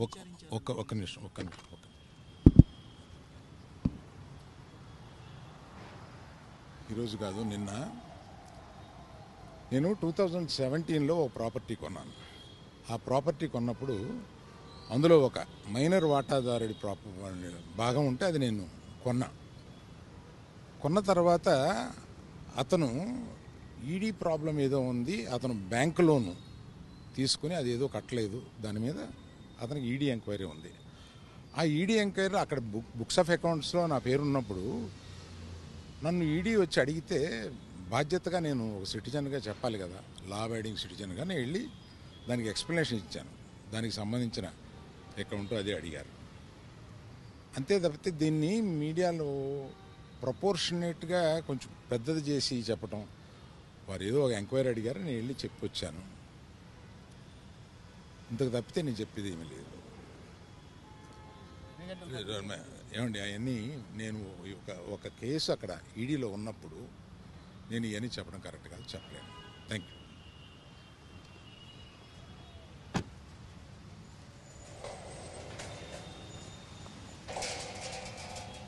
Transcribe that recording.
ఒక ఒక్క నిమిషం ఈరోజు కాదు, నిన్న నేను 2017లో ఒక ప్రాపర్టీ కొన్నాను. ఆ ప్రాపర్టీ కొన్నప్పుడు అందులో ఒక మైనర్ వాటాదారుడి భాగం ఉంటే అది నేను కొన్న తర్వాత అతను ఈడీ ప్రాబ్లం ఏదో ఉంది, అతను బ్యాంక్ లోను తీసుకుని అది ఏదో కట్టలేదు, దాని మీద అతనికి ఈడీ ఎంక్వైరీ ఉంది. ఆ ఈడీ ఎంక్వైరీ అక్కడ బుక్స్ ఆఫ్ అకౌంట్స్లో నా పేరు ఉన్నప్పుడు నన్ను ఈడీ వచ్చి అడిగితే బాధ్యతగా నేను ఒక సిటిజన్గా చెప్పాలి కదా, లా అబైడింగ్ సిటిజన్గా నేను వెళ్ళి దానికి ఎక్స్ప్లెనేషన్ ఇచ్చాను. దానికి సంబంధించిన అకౌంట్ అదే అడిగారు. అంతే తప్పితే దీన్ని మీడియాలో ప్రపోర్షనేట్గా కొంచెం పెద్దది చేసి చెప్పటం, వారు ఏదో ఒక ఎంక్వైరీ అడిగారు, నేను వెళ్ళి చెప్పొచ్చాను. ఇంతకు తప్పితే నేను చెప్పేది ఏమీ లేదు. ఏమండి, అవన్నీ నేను ఒక కేసు అక్కడ ఈడీలో ఉన్నప్పుడు నేను ఇవన్నీ చెప్పడం కరెక్ట్ కాదు, చెప్పలేను. Thank you.